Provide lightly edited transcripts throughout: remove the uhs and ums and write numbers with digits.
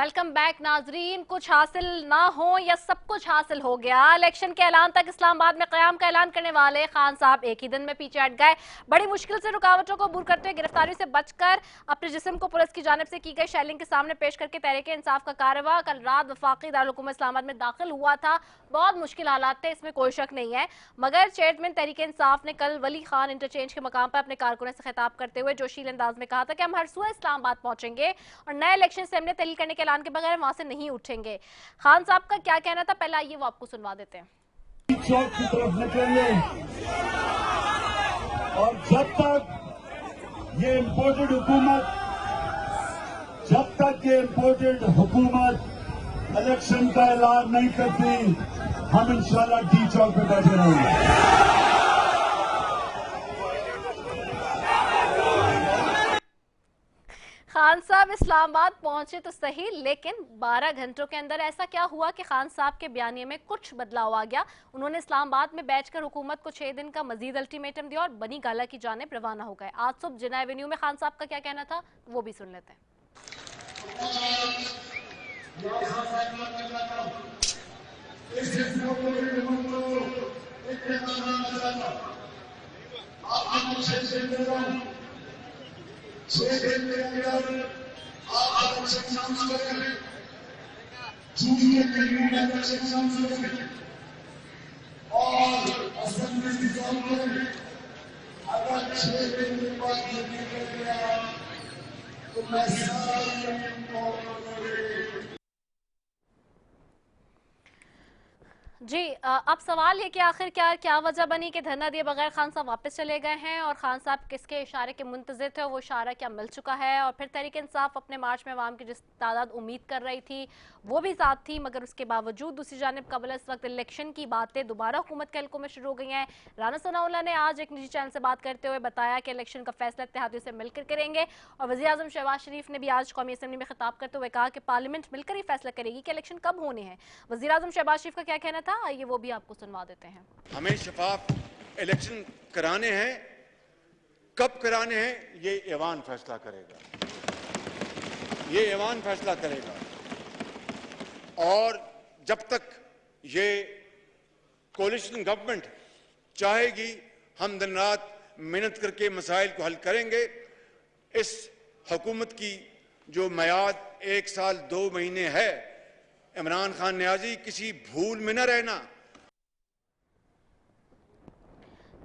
Welcome back नाजरीन। कुछ हासिल ना हो या सब कुछ हासिल हो गया, इलेक्शन के ऐलान तक इस्लामाबाद में क़याम का ऐलान करने वाले खान साहब एक ही दिन में पीछे हट गए। बड़ी मुश्किल से रुकावटों को दूर करते हुए गिरफ्तारी से बचकर अपने जिस्म को पुलिस की जानिब से की गई शेलिंग के सामने पेश करके तहरीक इंसाफ का कारवा कल रात वफाकी दारुल हुकूमत इस्लामाबाद में दाखिल हुआ था। बहुत मुश्किल हालात थे, इसमें कोई शक नहीं है, मगर चेयरमैन तहरीक इंसाफ ने कल वली खान इंटरचेंज के मकाम पर अपने कारकुनों से खिताब करते हुए जोशील अंदाज में कहा था कि हम हर सुबह इस्लामाबाद पहुंचेंगे और नए इलेक्शन से हमने तहलील करने के ऐलान के बगैर वहां से नहीं उठेंगे। खान साहब का क्या कहना था, पहले आइए वो आपको सुनवा देते हैं। चौक की तरफ निकलेंगे और जब तक ये इम्पोर्टेड हुकूमत इलेक्शन का ऐलान नहीं करती, हम इंशाल्लाह डी चौक पे बैठे रहेंगे। खान साहब इस्लामाबाद पहुंचे तो सही, लेकिन 12 घंटों के अंदर ऐसा क्या हुआ कि खान साहब के बयानिए में कुछ बदलाव आ गया। उन्होंने इस्लामाबाद में बैठकर हुकूमत को 6 दिन का मजीद अल्टीमेटम दिया और बनी गाला की जानिब रवाना हो गए। आज सुबह जिना एवेन्यू में खान साहब का क्या कहना था वो भी सुन लेते हैं। और असेंबली डिसॉल्व करेंगे। अगर 6 दिन के बाद ये नहीं गया तो मैं जी अब सवाल ये कि आखिर क्या वजह बनी कि धरना दिए बगैर खान साहब वापस चले गए हैं और खान साहब किसके इशारे के मुंतज़िर थे और वो इशारा क्या मिल चुका है। और फिर तहरीक इंसाफ अपने मार्च में अवाम की जिस तादाद उम्मीद कर रही थी वो भी साथ थी, मगर उसके बावजूद दूसरी जानिब कबल इस वक्त इलेक्शन की बातें दोबारा हुकूमत के हल्कों में शुरू हो गई हैं। राना सनाउल्लाह ने आज एक निजी चैनल से बात करते हुए बताया कि इलेक्शन का फैसला इत्तेहादियों से मिलकर करेंगे और वज़ीर आज़म शहबाज शरीफ ने भी आज कौमी असम्बली में खिताब करते हुए कहा कि पार्लियामेंट मिलकर ही फैसला करेगी कि इलेक्शन कब होने हैं। वज़ीर आज़म शहबाज शरीफ का क्या कहना था, आइए वो भी आपको सुनवा देते हैं। हमें शफाफ इलेक्शन कराने हैं, कब कराने हैं ये ऐवान फैसला करेगा, ये ऐवान फैसला करेगा। और जब तक ये कोलिशन गवर्नमेंट चाहेगी हम दिन रात मेहनत करके मसाइल को हल करेंगे। इस हुकूमत की जो मियाद 1 साल 2 महीने है, इमरान खान न्याजी किसी भूल में न रहना।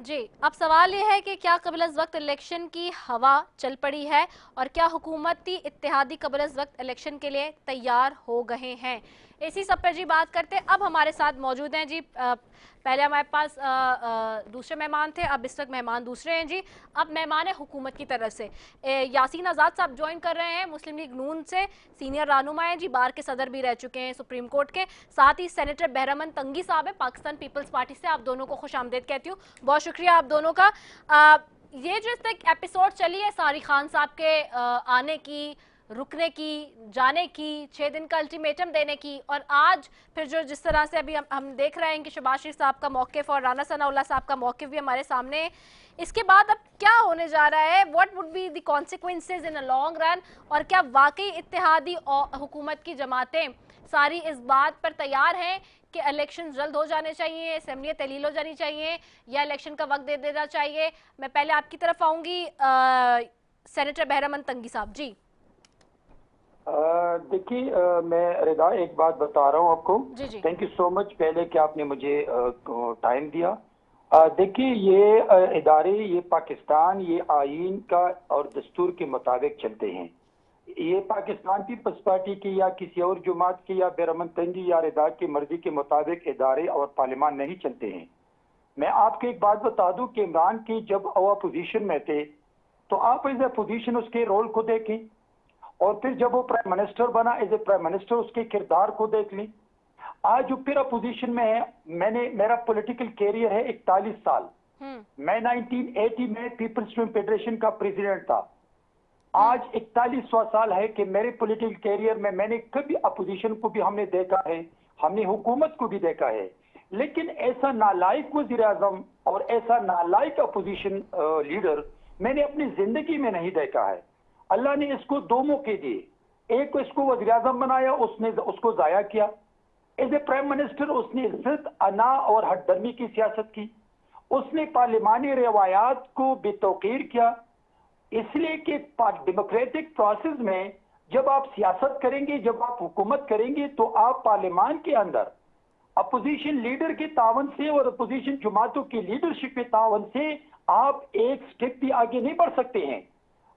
जी अब सवाल ये है कि क्या कबल अज़ वक्त इलेक्शन की हवा चल पड़ी है और क्या हुकूमती इत्तेहादी कबल अज़ वक्त इलेक्शन के लिए तैयार हो गए हैं। इसी सब पर जी बात करते। अब हमारे साथ मौजूद हैं जी, पहले हमारे पास दूसरे मेहमान थे, अब इस वक्त मेहमान दूसरे हैं जी। अब मेहमान है हुकूमत की तरफ से यासीन आज़ाद साहब ज्वाइन कर रहे हैं, मुस्लिम लीग नून से सीनियर रहनुमा हैं जी, बार के सदर भी रह चुके हैं सुप्रीम कोर्ट के। साथ ही सेनेटर बहरामंद तंगी साहब है पाकिस्तान पीपल्स पार्टी से। आप दोनों को खुश आमदेद कहती हूँ, बहुत शुक्रिया आप दोनों का। ये जो तक एपिसोड चली है सारी खान साहब के आने की, रुकने की, जाने की, 6 दिन का अल्टीमेटम देने की, और आज फिर जो जिस तरह से अभी हम देख रहे हैं कि शहबाज शरीफ साहब का मौक़िफ़ और राना सनाउल्लाह साहब का मौक़िफ़ भी हमारे सामने है। इसके बाद अब क्या होने जा रहा है, what would be the consequences in a long run, और क्या वाकई इत्तेहादी और हुकूमत की जमातें सारी इस बात पर तैयार हैं कि इलेक्शन जल्द हो जाने चाहिए, असेंबली तहलील हो जानी चाहिए या इलेक्शन का वक्त दे देना चाहिए। मैं पहले आपकी तरफ आऊँगी, सेनेटर बहरामंद तंगी साहब जी। देखिए, मैं रिदा एक बात बता रहा हूँ आपको। थैंक यू सो मच पहले कि आपने मुझे टाइम दिया। देखिए, ये इदारे, ये पाकिस्तान, ये आईन का और दस्तूर के मुताबिक चलते हैं। ये पाकिस्तान पीपल्स पार्टी की या किसी और जमात की या बहरामंद तंगी या रिदा की मर्जी के मुताबिक इदारे और पार्लियामान नहीं चलते हैं। मैं आपको एक बात बता दूं कि इमरान की जब वो अपोजिशन में थे तो आप एज ए अपोजिशन उसके रोल को देखें, और फिर जब वो प्राइम मिनिस्टर बना एज ए प्राइम मिनिस्टर उसके किरदार को देख लें। आज जो फिर अपोजिशन में है, मेरा पॉलिटिकल कैरियर है 41 साल। मैं 1980 में पीपल्स स्टूडेंट फेडरेशन का प्रेसिडेंट था। आज 41वां साल है कि मेरे पॉलिटिकल कैरियर में मैंने कभी अपोजिशन को भी हमने देखा है, हमने हुकूमत को भी देखा है, लेकिन ऐसा नालायक वज़ीर आज़म और ऐसा नालायक अपोजिशन लीडर मैंने अपनी जिंदगी में नहीं देखा है। अल्लाह ने इसको 2 मौके दिए। एक को इसको वज़ीर आज़म बनाया, उसने उसको जाया किया। एज ए प्राइम मिनिस्टर उसने जिद, अना और हटदर्मी की सियासत की। उसने पार्लिमानी रवायात को बेतौकीर किया, इसलिए कि डेमोक्रेटिक प्रोसेस में जब आप सियासत करेंगे, जब आप हुकूमत करेंगे, तो आप पार्लियामान के अंदर अपोजिशन लीडर के तावन से और अपोजिशन जमातों की लीडरशिप के तावन से आप एक स्टेप भी आगे नहीं बढ़ सकते हैं।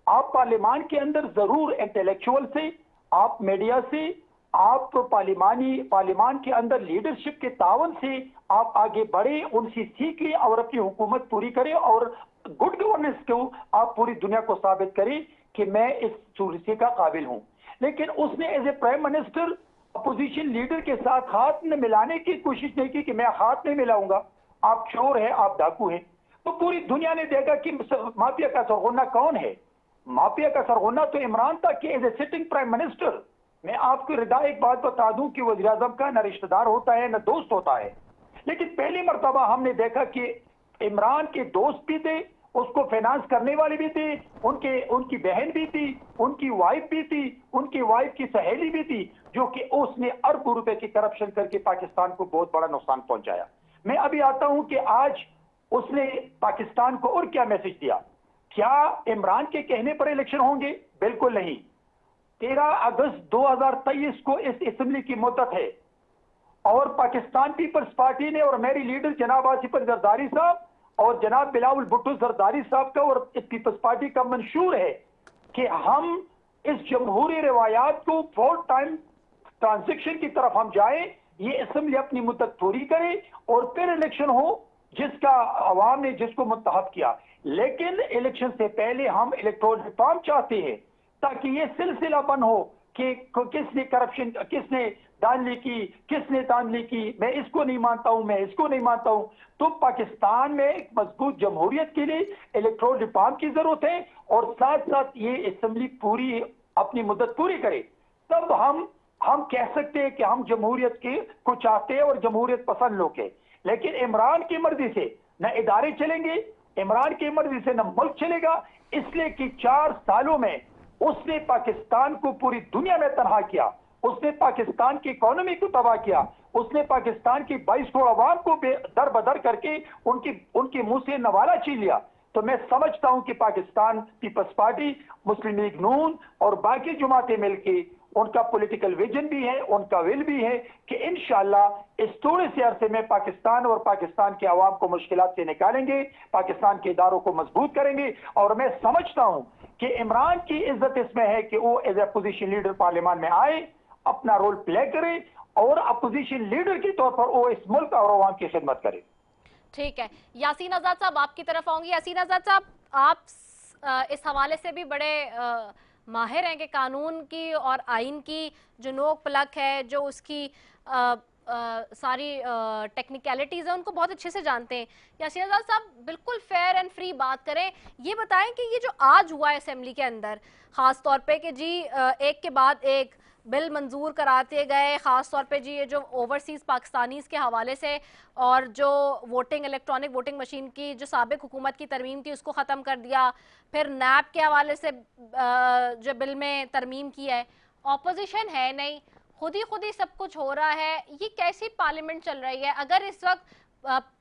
आप पार्लियामान के अंदर जरूर इंटेलेक्चुअल से, आप मीडिया से, आप पार्लियामान के अंदर लीडरशिप के तावन से आप आगे बढ़े, उनसे सीखें और अपनी हुकूमत पूरी करें और गुड गवर्नेंस को आप पूरी दुनिया को साबित करें कि मैं इस कुर्सी का काबिल हूं। लेकिन उसने as a prime minister opposition leader के साथ हाथ न मिलाने की कोशिश नहीं की कि मैं हाथ नहीं मिलाऊंगा, आप चोर हैं, आप डाकू हैं। तो पूरी दुनिया ने देखा कि माफिया का सरगोना कौन है। माफिया का सरगोना तो इमरान था कि as a sitting prime minister. मैं आपको रिदा एक बात बता दूं कि वज़ीर आज़म का न रिश्तेदार होता है न दोस्त होता है, लेकिन पहली मर्तबा हमने देखा कि इमरान के दोस्त भी थे, उसको फाइनेंस करने वाले भी थे, उनकी बहन भी थी, उनकी वाइफ भी थी, उनकी वाइफ की सहेली भी थी, जो कि उसने अरबों रुपए की करप्शन करके पाकिस्तान को बहुत बड़ा नुकसान पहुंचाया। मैं अभी आता हूं कि आज उसने पाकिस्तान को और क्या मैसेज दिया। क्या इमरान के कहने पर इलेक्शन होंगे? बिल्कुल नहीं। 13 अगस्त 2023 को इस असेंबली की मुद्दत है और पाकिस्तान पीपल्स पार्टी ने और मेरी लीडर जनाब आसिफ अली जरदारी साहब और जनाब बिलावल भुट्टो जरदारी साहब का और इस पीपल्स पार्टी का मंशूर है कि हम इस जमहूरी रिवायात को 4 टाइम ट्रांजेक्शन की तरफ हम जाए, ये असेंबली अपनी मुद्दत पूरी करे और फिर इलेक्शन हो जिसका अवाम ने जिसको मुंतखब किया। लेकिन इलेक्शन से पहले हम इलेक्टोरल रिफॉर्म चाहते हैं ताकि ये सिलसिला बंद हो कि किसने करप्शन, किसने धांधली की, किसने धांधली की, मैं इसको नहीं मानता हूं, मैं इसको नहीं मानता हूं। तो पाकिस्तान में एक मजबूत जमहूरियत के लिए इलेक्टोरल रिफॉर्म की जरूरत है और साथ साथ ये असेंबली पूरी अपनी मुद्दत पूरी करे, तब हम कह सकते हैं कि हम जमहूरियत को चाहते हैं और जमहूरियत पसंद लोग हैं। लेकिन इमरान की मर्जी से न इदारे चलेंगे, इमरान की मर्जी से न मुल्क चलेगा, इसलिए कि 4 सालों में उसने पाकिस्तान को पूरी दुनिया में तनहा किया, उसने पाकिस्तान की इकोनॉमी को तबाह किया, उसने पाकिस्तान की 22 करोड़ आवाम को दर बदर करके उनके मुंह से नवाला छीन लिया। तो मैं समझता हूं कि पाकिस्तान पीपल्स पार्टी, मुस्लिम लीग नून और बाकी जमातें मिलके उनका पॉलिटिकल विजन भी है, उनका विल भी है कि इंशाअल्लाह इस थोड़े से अरसे में पाकिस्तान और पाकिस्तान के अवाम को मुश्किलात से निकालेंगे, पाकिस्तान के इदारों को मजबूत करेंगे। और मैं समझता हूं कि इमरान की इज्जत इसमें है कि वो एज अपोजिशन लीडर पार्लियामान में आए, अपना रोल प्ले करे और अपोजिशन लीडर के तौर पर वो इस मुल्क और अवाम की खिदमत करे। ठीक है, यासीन आजाद साहब आपकी तरफ आऊंगी। यासीन आजाद साहब, आप इस हवाले से भी बड़े माहिर हैं कि कानून की और आइन की जो नोक पलक है, जो उसकी सारी टेक्निकलिटीज़ हैं, उनको बहुत अच्छे से जानते हैं। यासीन आजाद साहब, बिल्कुल फेयर एंड फ्री बात करें, ये बताएं कि ये जो आज हुआ है असेंबली के अंदर, ख़ास तौर पे कि जी एक के बाद एक बिल मंजूर कराते गए, ख़ास तौर पे जी ये जो ओवरसीज़ पाकिस्तानीज़ के हवाले से और जो वोटिंग, इलेक्ट्रॉनिक वोटिंग मशीन की जो साबिक हुकूमत की तरमीम थी उसको ख़त्म कर दिया, फिर नैब के हवाले से जो बिल में तरमीम की है, ऑपोजिशन है नहीं, खुद ही सब कुछ हो रहा है। ये कैसी पार्लियामेंट चल रही है? अगर इस वक्त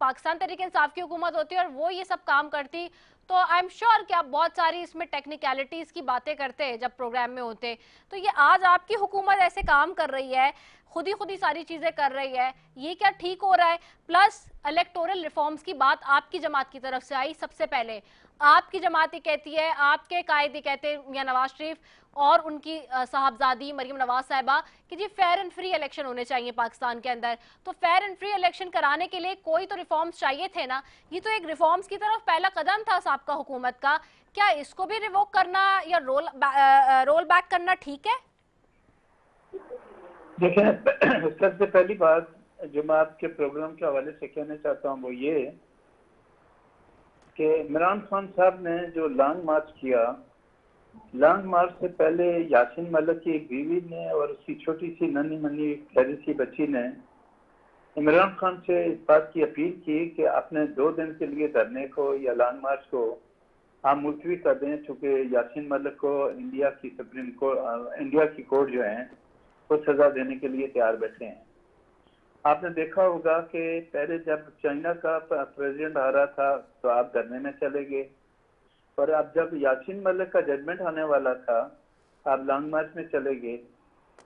पाकिस्तान तहरीक इंसाफ की हुकूमत होती और वो ये सब काम करती तो आई एम श्योर कि आप बहुत सारी इसमें टेक्निकलिटीज़ की बातें करते जब प्रोग्राम में होते। तो ये आज आपकी हुकूमत ऐसे काम कर रही है, खुद ही सारी चीज़ें कर रही है, ये क्या ठीक हो रहा है? प्लस इलेक्टोरल रिफॉर्म्स की बात आपकी जमात की तरफ से आई। सबसे पहले आपकी जमात ही कहती है, आपके कायदे कहते हैं मियां नवाज शरीफ और उनकी साहबजादी मरीम नवाज साहिबा कि जी फेयर एंड फ्री इलेक्शन होने चाहिए पाकिस्तान के अंदर। तो फेयर एंड फ्री इलेक्शन कराने के लिए कोई तो रिफॉर्म्स चाहिए थे ना। ये तो एक रिफॉर्म्स की तरफ पहला कदम था साबका हुकूमत का, क्या इसको भी रिवोक करना या रोल बैक करना ठीक है? देखें, सबसे पहली बात जो मैं आपके प्रोग्राम के हवाले से कहना चाहता हूँ वो ये कि इमरान खान साहब ने जो लॉन्ग मार्च किया, लॉन्ग मार्च से पहले यासीन मलिक की एक बीवी ने और उसकी छोटी सी नन्ही मन्नी प्यारी सी बच्ची ने इमरान खान से इस बात की अपील की कि अपने 2 दिन के लिए धरने को या लॉन्ग मार्च को आप मुलतवी कर दें, चूँकि यासीन मलिक को इंडिया की सुप्रीम कोर्ट, इंडिया की कोर्ट जो है वो सजा देने के लिए तैयार बैठे हैं। आपने देखा होगा कि पहले जब चाइना का प्रेसिडेंट आ रहा था तो आप धरने में चले गए, और अब जब यासीन मलिक का जजमेंट आने वाला था आप लॉन्ग मार्च में चले गए।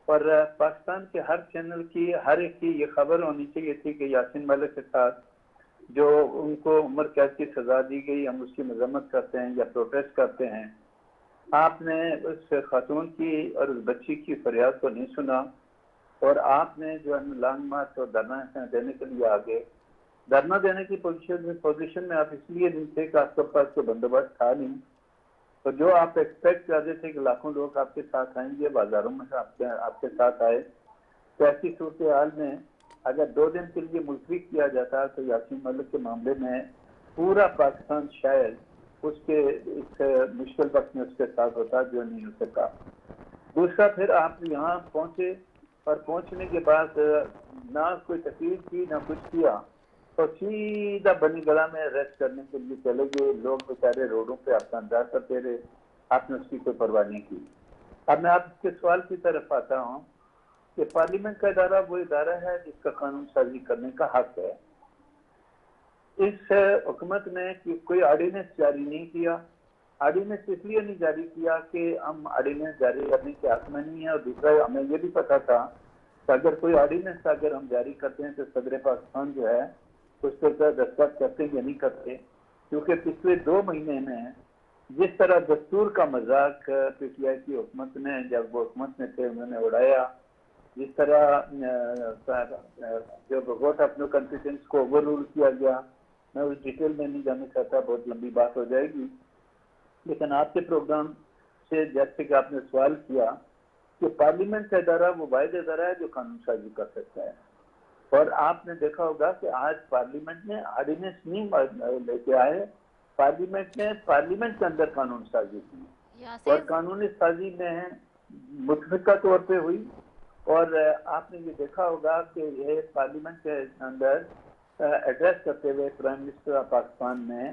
और पाकिस्तान के हर चैनल की, हर एक की ये खबर होनी चाहिए थी कि यासीन मलिक के साथ जो उनको उम्र कैद की सजा दी गई, हम उसकी मजम्मत करते हैं या प्रोटेस्ट करते हैं। आपने उस खातून की और उस बच्ची की फरियाद को नहीं सुना, और आपने जो है लॉन्ग मार्च और धरना देने के लिए आगे, धरना देने की पोजीशन में आप इसलिए नहीं थे कि आपके पास कोई बंदोबस्त था नहीं। तो जो आप एक्सपेक्ट कर रहे थे कि लाखों लोग आपके साथ आएंगे, बाजारों में आपके साथ आए, तो ऐसी सूरत हाल में अगर 2 दिन के लिए मुलतवी किया जाता तो यासीन मलिक के मामले में पूरा पाकिस्तान शायद उसके इस मुश्किल वक्त में उसके साथ होता, जो नहीं हो सका। दूसरा, फिर आप यहाँ पहुंचे और पहुंचने के बाद ना कोई तकलीफ की ना कुछ किया, तो सीधा बनी गला में रेस्ट करने के लिए चले गए। लोग बेचारे रोडों पे आपका इंतजार करते रहे, आपने उसकी कोई परवाह नहीं की। अब मैं आपके सवाल की तरफ आता हूँ कि पार्लियामेंट का इदारा वो इदारा है जिसका कानून साजी करने का हक है। इस हुकूमत ने कोई ऑर्डिनेंस जारी नहीं किया। ऑर्डिनेंस इसलिए नहीं जारी किया कि हम ऑर्डिनेंस जारी करने के हक में नहीं है, और दूसरा हमें ये भी पता था कि अगर कोई ऑर्डिनेंस अगर हम जारी करते हैं तो सदर पाकिस्तान जो है उस पर दस्तखत करते या नहीं करते, क्योंकि पिछले 2 महीने में जिस तरह दस्तूर का मजाक पीटीआई की हुकूमत ने, जब वो हुकूमत में थे, उन्होंने उड़ाया, जिस तरह जो वोट ऑफ नो कॉन्फिडेंस को ओवर रूल किया गया, मैं उस डिटेल में नहीं जाना चाहता, बहुत लंबी बात हो जाएगी। लेकिन आपके प्रोग्राम से जैसे कि आपने सवाल किया कि पार्लियामेंट का इदारा वो वाहिद इदारा है जो कानून साजी कर सकता है, और आपने देखा होगा कि आज पार्लियामेंट ने ऑर्डिनेंस नहीं लेके आए, पार्लियामेंट ने पार्लियामेंट के अंदर कानून साजी की, और कानूनी साजी में मुतफिका तौर पे हुई। और आपने ये देखा होगा कि ये पार्लियामेंट के अंदर एड्रेस करते हुए प्राइम मिनिस्टर ऑफ पाकिस्तान ने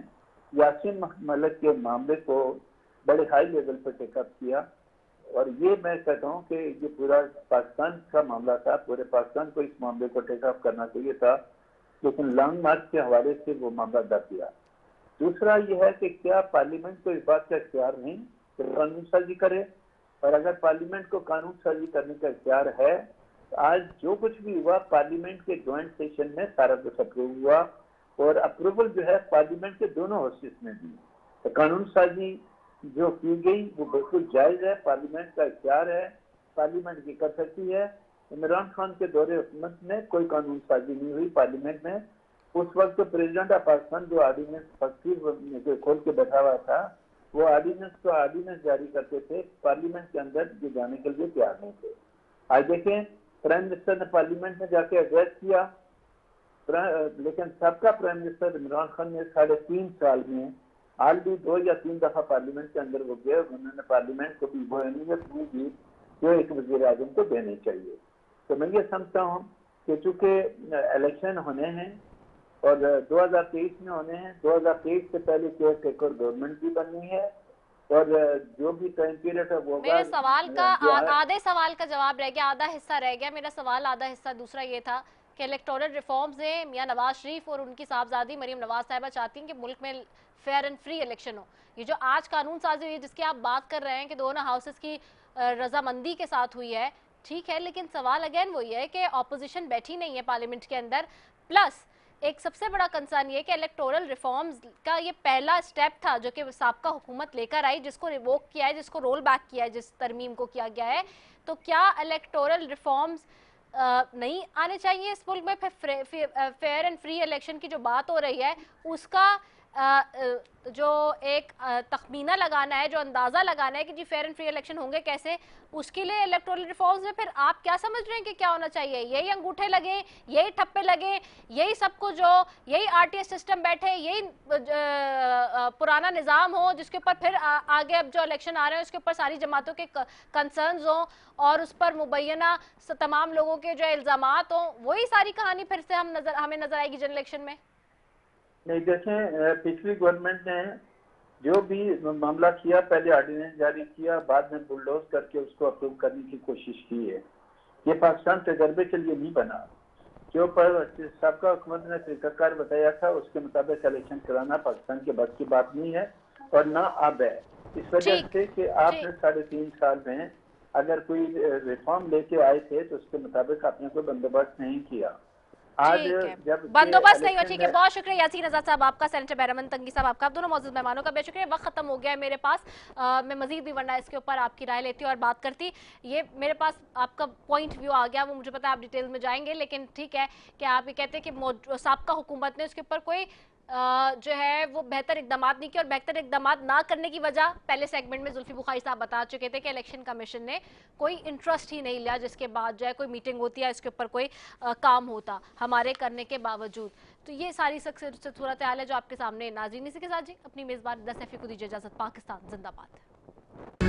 यासीन मलिक के मामले को बड़े हाई लेवल पर टेकअप किया, और ये मैं कहता हूँ कि ये पूरा पाकिस्तान का मामला था, पूरे पाकिस्तान को इस मामले को टेकअप करना चाहिए था, लेकिन लॉन्ग मार्च के हवाले से वो मामला दब गया। दूसरा ये है कि क्या पार्लियामेंट को इस बात का इख्तियार नहीं कि कानून साजी करे, और अगर पार्लियामेंट को कानून साजी करने का इख्तियार है तो आज जो कुछ भी हुआ पार्लियामेंट के ज्वाइंट सेशन में सारा कुछ अप्रूव हुआ, और अप्रूवल जो है पार्लियामेंट के दोनों हाउसेस में दी। तो कानून साजी जो की गई वो बिल्कुल जायज है, पार्लियामेंट का इख्तियार है, पार्लियामेंट की कर सकती है। इमरान खान के दौरे हुकूमत में कोई कानून साजी नहीं हुई पार्लियामेंट में। उस वक्त तो प्रेसिडेंट ऑफ पाकिस्तान जो ऑर्डिनेंस फैक्ट्री खोल के बैठा हुआ था, वो ऑर्डिनेंस जारी करते थे, पार्लियामेंट के अंदर ये जाने के लिए तैयार नहीं थे। आज देखें, प्राइम मिनिस्टर ने पार्लियामेंट में जाके एड्रेस किया, लेकिन सबका प्राइम मिनिस्टर इमरान खान ने 3.5 साल में ऑलरेडी 2 या 3 दफा पार्लियामेंट के अंदर वो गए, उन्होंने पार्लियामेंट को भी वो अहमियत नहीं दी जो एक वजीर आजम को देनी चाहिए। तो मैं ये समझता हूँ कि चूंकि इलेक्शन होने हैं और 2023 में होने हैं, 2023 से पहले केयर टेकर गवर्नमेंट भी बननी है, और जो भी टाइम पीरियड है वो मेरे सवाल का आधे सवाल का जवाब रह गया, आधा हिस्सा रह गया मेरा सवाल। आधा हिस्सा दूसरा ये था कि इलेक्टोरल रिफॉर्म्स में मियां नवाज शरीफ और उनकी साहबजादी मरीम नवाज साहिबा चाहती हैं कि मुल्क में फेयर एंड फ्री इलेक्शन हो। ये जो आज कानून साजी हुई है जिसकी आप बात कर रहे हैं कि दोनों हाउसेस की रजामंदी के साथ हुई है, ठीक है, लेकिन सवाल अगेन वही है कि ऑपोजिशन बैठी नहीं है पार्लियामेंट के अंदर। प्लस एक सबसे बड़ा कंसर्न ये कि इलेक्टोरल रिफॉर्म्स का ये पहला स्टेप था जो कि साबका हुकूमत लेकर आई, जिसको रिवोक किया है, जिसको रोल बैक किया है, जिस तरमीम को किया गया है। तो क्या इलेक्टोरल रिफॉर्म्स नहीं आने चाहिए इस मुल्क में? फिर फेयर एंड फ्री इलेक्शन की जो बात हो रही है उसका जो एक तखमीना लगाना है, जो अंदाज़ा लगाना है कि जी फेयर एंड फ्री इलेक्शन होंगे कैसे, उसके लिए इलेक्टोरल रिफॉर्म्स में फिर आप क्या समझ रहे हैं कि क्या होना चाहिए? यही अंगूठे लगे, यही ठप्पे लगे, यही सबको जो यही आरटीएस सिस्टम बैठे, यही पुराना निज़ाम हो जिसके ऊपर फिर आगे अब जो इलेक्शन आ रहे हैं उसके ऊपर सारी जमातों के कंसर्न्स हों और उस पर मुबैना तमाम लोगों के जो इल्ज़ामात हों, वही सारी कहानी फिर से हमें नजर आएगी जनरल इलेक्शन में? नहीं, देखें, पिछली गवर्नमेंट ने जो भी मामला किया, पहले ऑर्डिनेंस जारी किया, बाद में बुलडोज करके उसको अप्रूव करने की कोशिश की है। ये पाकिस्तान तजर्बे के लिए नहीं बना। जो पर सबका हुकूमत ने तरीकाकार बताया था उसके मुताबिक इलेक्शन कराना पाकिस्तान के बस की बात नहीं है और ना अब है। इस वजह से कि आपने 3.5 साल में अगर कोई रिफॉर्म लेके आए थे तो उसके मुताबिक आपने कोई बंदोबस्त नहीं किया। आज जब बंदोबस्त नहीं हुआ, ठीक है, बहुत शुक्रिया यासीन आजाद साहब आपका, सेनेटर बैरमन तंगी साहब आपका, आप दोनों मौजूद मेहमानों का बेहद शुक्रिया। वक्त खत्म हो गया है मेरे पास, मैं मजीद भी वरना इसके ऊपर आपकी राय लेती और बात करती। ये मेरे पास आपका पॉइंट व्यू आ गया, वो मुझे पता है आप डिटेल में जाएंगे, लेकिन ठीक है कि आप ये कहते हैं कि साबका हुकूमत ने उसके ऊपर कोई जो है वो बेहतर इकदाम नहीं किए, और बेहतर इकदाम ना करने की वजह पहले सेगमेंट में जुल्फी बुखारी साहब बता चुके थे कि इलेक्शन कमीशन ने कोई इंटरेस्ट ही नहीं लिया, जिसके बाद जो है कोई मीटिंग होती है इसके ऊपर कोई काम होता हमारे करने के बावजूद। तो ये सारी सूरत हाल है जो आपके सामने। नाज़रीन, इसी के साथ जी अपनी मेज़बान 10 को दीजिए इजाज़त। पाकिस्तान जिंदाबाद।